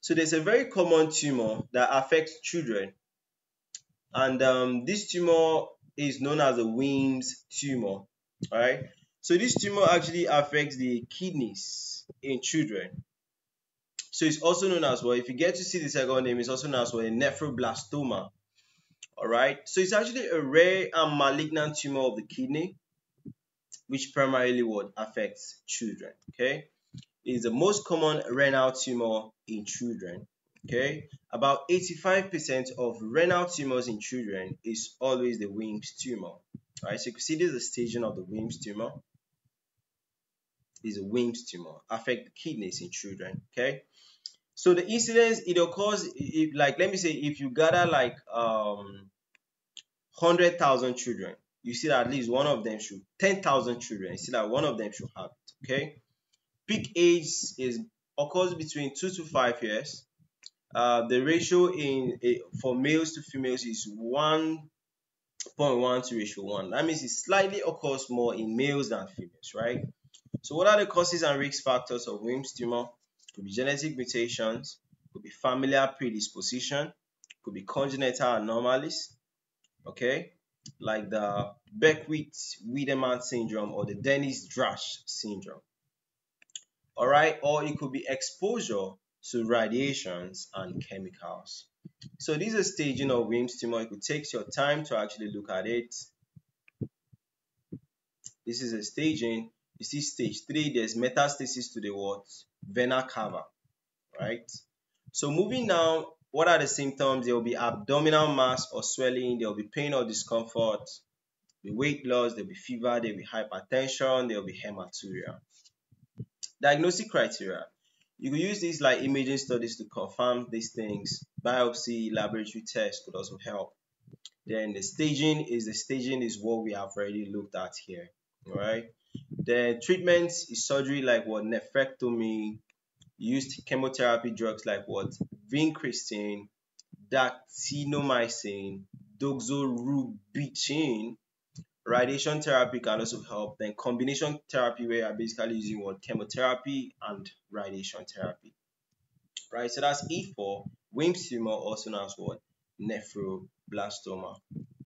So there's a very common tumor that affects children, and this tumor is known as the Wilms tumor. All right. So this tumor actually affects the kidneys in children. So it's also known as, well, if you get to see the second name, it's also known as, well, a nephroblastoma. All right. So it's actually a rare and malignant tumor of the kidney, which primarily what affects children. Okay. It is the most common renal tumor in children. Okay. About 85% of renal tumors in children is always the Wilms tumor. All right. So you can see this is the staging of the Wilms tumor. Is a Wilms tumor affect the kidneys in children. Okay. So the incidence, it occurs if, like, let me say, if you gather like 100,000 children, you see that at least one of them should, 10,000 children, you see that one of them should have it. Okay. Peak age is occurs between 2 to 5 years. The ratio for males to females is 1.1 to ratio 1. That means it slightly occurs more in males than females, right? So what are the causes and risk factors of Wilms tumor? Could be genetic mutations, could be familial predisposition, could be congenital anomalies, okay, like the Beckwith-Wiedemann syndrome or the Dennis-Drash syndrome. All right, or it could be exposure to radiations and chemicals. So this is a staging of Wilms tumor. You could take your time to actually look at it. This is a staging. You see stage 3, there's metastasis to the what? Vena cava, right? So moving now, what are the symptoms? There will be abdominal mass or swelling, there will be pain or discomfort, the weight loss, there will be fever, there will be hypertension, there will be hematuria. Diagnostic criteria. You could use these like imaging studies to confirm these things. Biopsy, laboratory tests could also help. Then the staging is what we have already looked at here. All right. The treatment is surgery like what? Nephrectomy, used chemotherapy drugs like what? Vincristine, dactinomycin, doxorubicin. Radiation therapy can also help. Then combination therapy, where you're basically using what? Chemotherapy and radiation therapy. Right, so that's E for Wilms tumor, also known as what? Nephroblastoma.